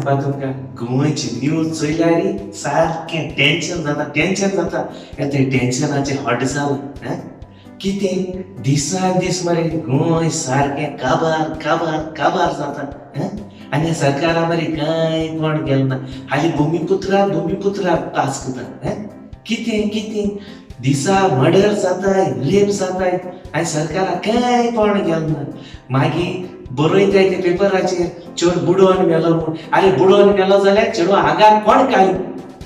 सांगपा तुमकां गोंयची न्यूज चोयल्यारी सारकें टेन्शन जाता ते टेन्शनाचे हट जाल कितें दिसान दीस मरे गोंय सारकें काबार जाता आनी सरकारा मरे कांय कोण गेल ना हाली भुमिपुत्रा पास करता कितें दिसा मर्डर जाताय रेप जाताय आनी सरकारा कांय कोण गेल ना मागीर बरयताय ते पेपराचेर चेडो बुडोवन मेलो म्हूण आरे बुडोवन मेलो जाल्यार चेडो आगार कोण काडली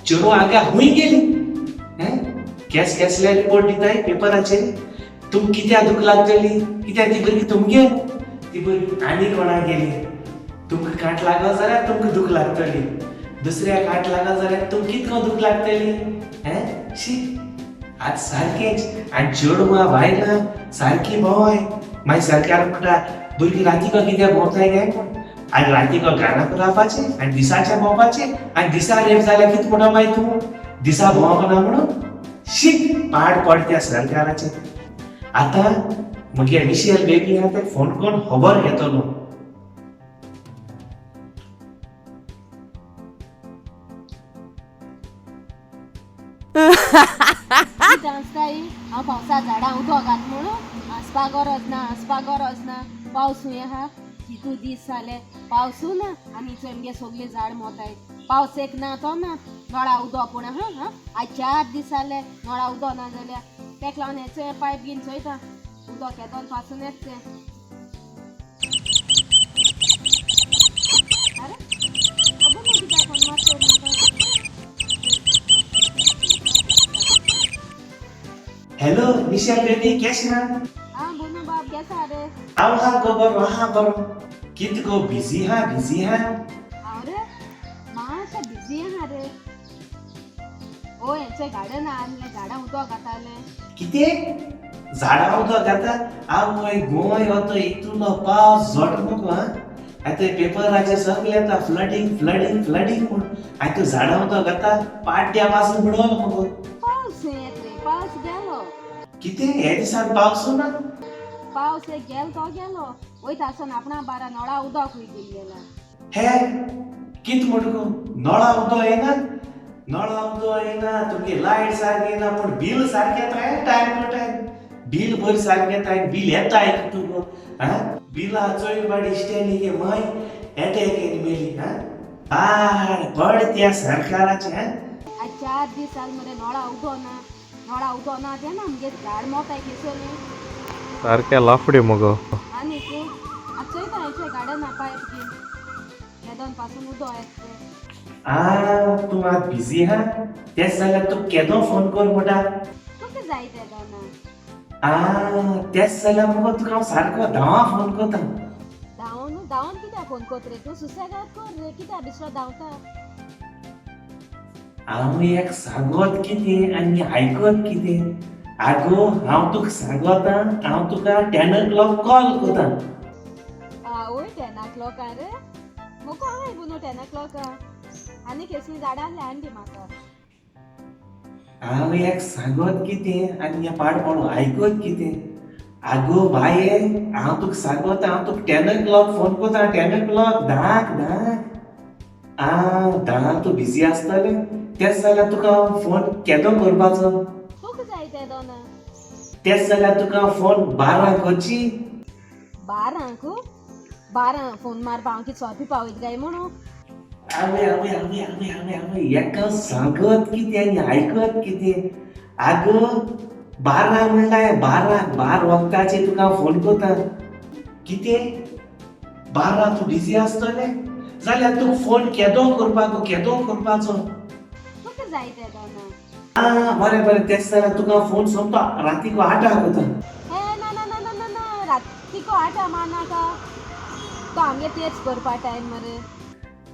चेडो आगार खूंय गेली केसले रिपोर्ट दिताय पेपराचेर तुमकां कित्याक दूख लागतली कित्याक ती भुरगीं तुमगे ती भुरगीं आनी कोणाक गेली तुमकां काट लागो जाल्यार तुमकां दूख लागतली दुसऱ्याक काट लागो जाल्यार तुमकां कितको दूख लागतली शी आज सारकेंच आनी चेडवां बायलां सारकी भोंवय मागीर सरकार म्हणटा भुरगीं रातीको कित्याक भोंवताय काय आनी रातीको घरांत रावपाचें आनी दिसाचें भोंवपाचें आनी दिसा रेप जाल्यार कितें म्हणो मागीर तूं दिसा भोंवप ना म्हणून शीक पाड पडत्या सरकाराचें आतां म्हगे विशयल बेबी आहा ते फोन करून खबर घेतलो हांव पावसा झाडां उदक घात म्हणून आसपा गरज ना पावसूय आहा कितू दीस जाले पावसू ना आनी चमगे सगळे झाड मोताय पावस एक ना तो ना नळा उदक पूण आहा आज 4 दीस जाले नळा उदक ना जाल्यार तेका लागून हेचो पायप घेवन चोयता उदक येदोन पासून येत तें अरे खबर ना कित्याक फोन मारता म्हाका हेलो विशल बेबी कैसे ना बोनो बाप कैसा रे हाँ बरो कित को बिजी हाँ अरे माशा बिजी आहा रे ओ हेचे गार्डन आसले झाडां उदक घाताले किते झाडां उदक घाता आवय गोंय होतो इतलो पावस झोडमुको आतां पेपराचेर सगळे येता फ्लडिंग म्हूण आनी तूं झाडां उदक घाता पाड्ड्या पासून बुडोवलो मगो पावस येत रे पावस गेलो किते हे दिसान पावस ना पावस गेलो वयता आसन आपणा बारा नळा उदक हुई गेलेला हे कित म्हणगो नळा उदक येना तुमगे लायट सारकी येना पण बिल सारकें येता टायम टू टायम बिल बरी सारकें येता बिल येताय तुगो बिला चोय बाडी स्टेनी गे माय एटॅक येन मेली पड त्या सरकाराचे आज 4 दीस जाल मरे नळा उदक ना तेन्ना आमगे झाड मोताय केसोनी सारकें लाफडे मगो आनी आज चोयता हेचे गार्डना पायप घेवन येदोन पासून उदक येत तू आज बिजी हा तेच जाल्यार तू केदो फोन कर म्हणटा तुका जाय तेदोना तेच जाल्यार मगो तुका हांव सारको धांवा फोन करता धांवन कित्याक फोन कोत रे तूं सुसेगाद कर रे कित्याक दुसरो धांवता हांव एक सांगत कितें आनी आयकत कितें आगो हांव तुका सांगता हांव तुका 10 o'clock कॉल करता आवय 10 o'clock रे मोको हांव बुनो 10 o'clock आनी केसली झाडां आहली हाडून दी म्हाका हांव एक सांगत कितें आनी पाडपणो आयकत कितें आगो बाये हांव तुका सांगता हांव तुका 10 o'clock फोन करता 10 o'clock धांक तूं बिजी आसतलें तेच जाल्यार तुका फोन केदो करपाचो तुका जाय तेदोना तेच जाल्यार तुका फोन 12 करची 12 फोन मारपा हांव कितें सोंपी पावयत काय म्हणून आवय एका सांगत कितें आनी आयकत कितें आगो 12 म्हणल्यार 12 वक्ताचेर तुका फोन करता कितें 12 तूं बिजी आसतलें जाल्यार तूं फोन केदो करपाचो तुका जाय तेदोना बरें तेच जाल्यार तुका फोन सोंपता रातीको 8 करता ना रातीको 8 मानाका तो आमगे तेच करपा टायम मरे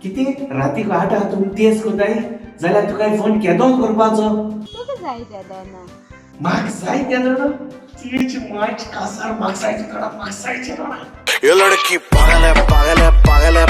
कितें रातीको 8 तूं तेच करताय जाल्यार तुका फोन केदो करपाचो तुका जाय तेदोना म्हाका जाय तेदोना तिची मायच कासार म्हाका जाय तेदोना ये लड़की पागल है